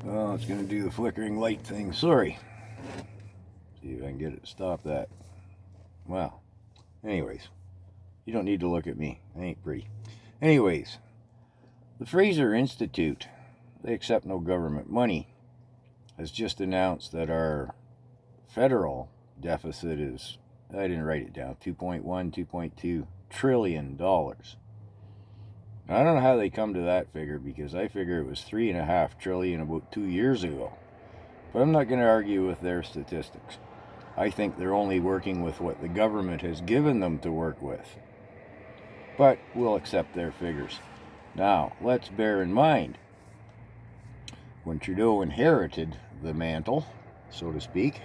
Oh, it's going to do the flickering light thing. Sorry. See if I can get it to stop that. Well, anyways, you don't need to look at me. I ain't pretty. Anyways, the Fraser Institute, they accept no government money, has just announced that our federal deficit is, I didn't write it down, $2.2 trillion. I don't know how they come to that figure, because I figure it was $3.5 trillion about 2 years ago. But I'm not going to argue with their statistics. I think they're only working with what the government has given them to work with. But we'll accept their figures. Now, let's bear in mind, when Trudeau inherited the mantle, so to speak,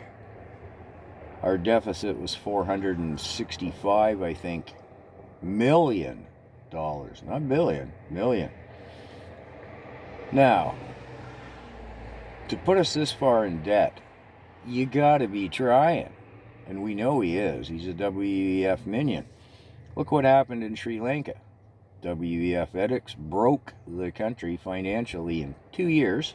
our deficit was $465, I think, million dollars. Not billion, million. Now, to put us this far in debt, you gotta be trying. And we know he is. He's a WEF minion. Look what happened in Sri Lanka. WEF edicts broke the country financially in 2 years,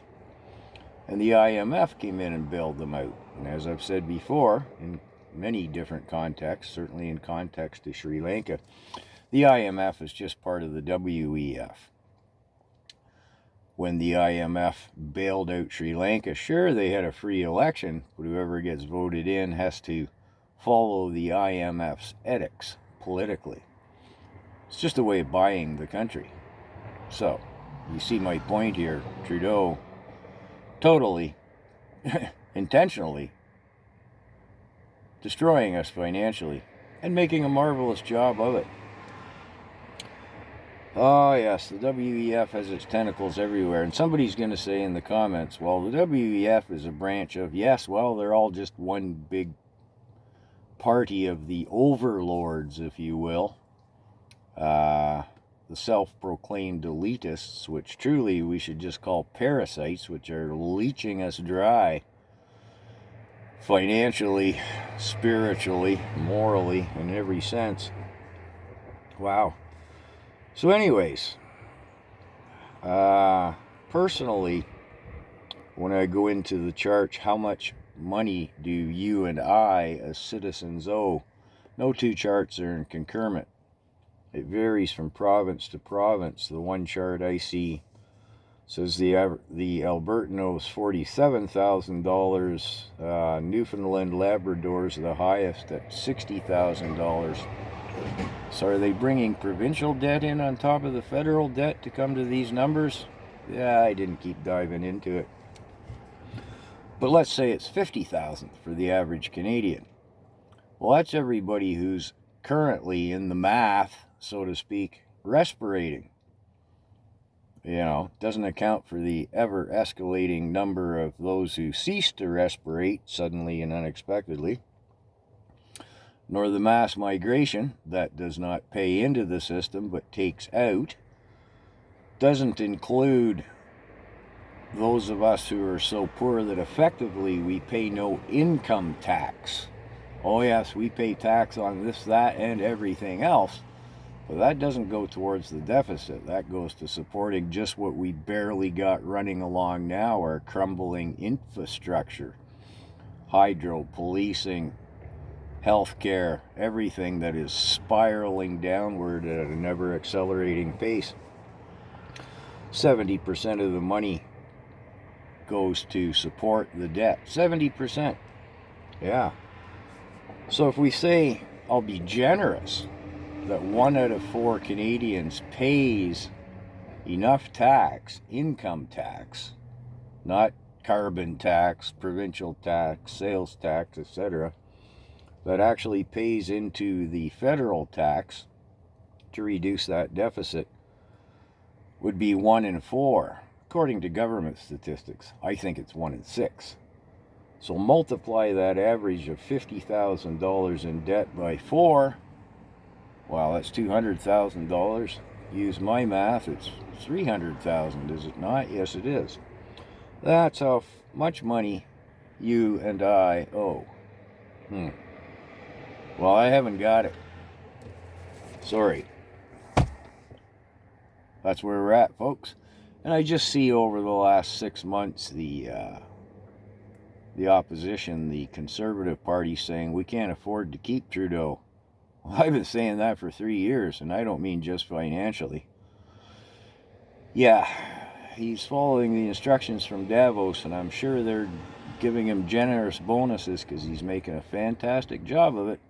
and the IMF came in and bailed them out. And as I've said before, in many different contexts, certainly in context to Sri Lanka, the IMF is just part of the WEF. When the IMF bailed out Sri Lanka, sure, they had a free election, but whoever gets voted in has to follow the IMF's edicts politically. It's just a way of buying the country. So, you see my point here. Trudeau totally, intentionally destroying us financially and making a marvelous job of it. Oh yes, the WEF has its tentacles everywhere. And somebody's going to say in the comments, well, the WEF is a branch of, yes, well, they're all just one big party of the overlords, if you will. The self-proclaimed elitists, which truly we should just call parasites, which are leeching us dry financially, spiritually, morally, in every sense. Wow. So anyways, personally, when I go into the chart, how much money do you and I as citizens owe? No two charts are in concurrent. It varies from province to province. The one chart I see says the Albertan owes $47,000. Newfoundland Labrador's the highest at $60,000. So are they bringing provincial debt in on top of the federal debt to come to these numbers? Yeah, I didn't keep diving into it. But let's say it's $50,000 for the average Canadian. Well, that's everybody who's currently in the math, so to speak, respirating. You know, doesn't account for the ever-escalating number of those who cease to respirate suddenly and unexpectedly, nor the mass migration that does not pay into the system but takes out. Doesn't include those of us who are so poor that effectively we pay no income tax. Oh yes, we pay tax on this, that, and everything else, but that doesn't go towards the deficit. That goes to supporting just what we barely got running along now, our crumbling infrastructure, hydro, policing, healthcare, everything that is spiraling downward at an ever accelerating pace. 70% of the money goes to support the debt. 70%. Yeah. So if we say, I'll be generous, that 1 out of 4 Canadians pays enough tax, income tax, not carbon tax, provincial tax, sales tax, etc., that actually pays into the federal tax to reduce that deficit, would be 1 in 4, according to government statistics. I think it's 1 in 6. So multiply that average of $50,000 in debt by 4. Wow, that's $200,000. Use my math, it's $300,000, is it not? Yes, it is. That's how much money you and I owe. Well, I haven't got it. Sorry. That's where we're at, folks. And I just see over the last 6 months the opposition, the Conservative Party, saying we can't afford to keep Trudeau. Well, I've been saying that for 3 years, and I don't mean just financially. Yeah, he's following the instructions from Davos, and I'm sure they're giving him generous bonuses because he's making a fantastic job of it.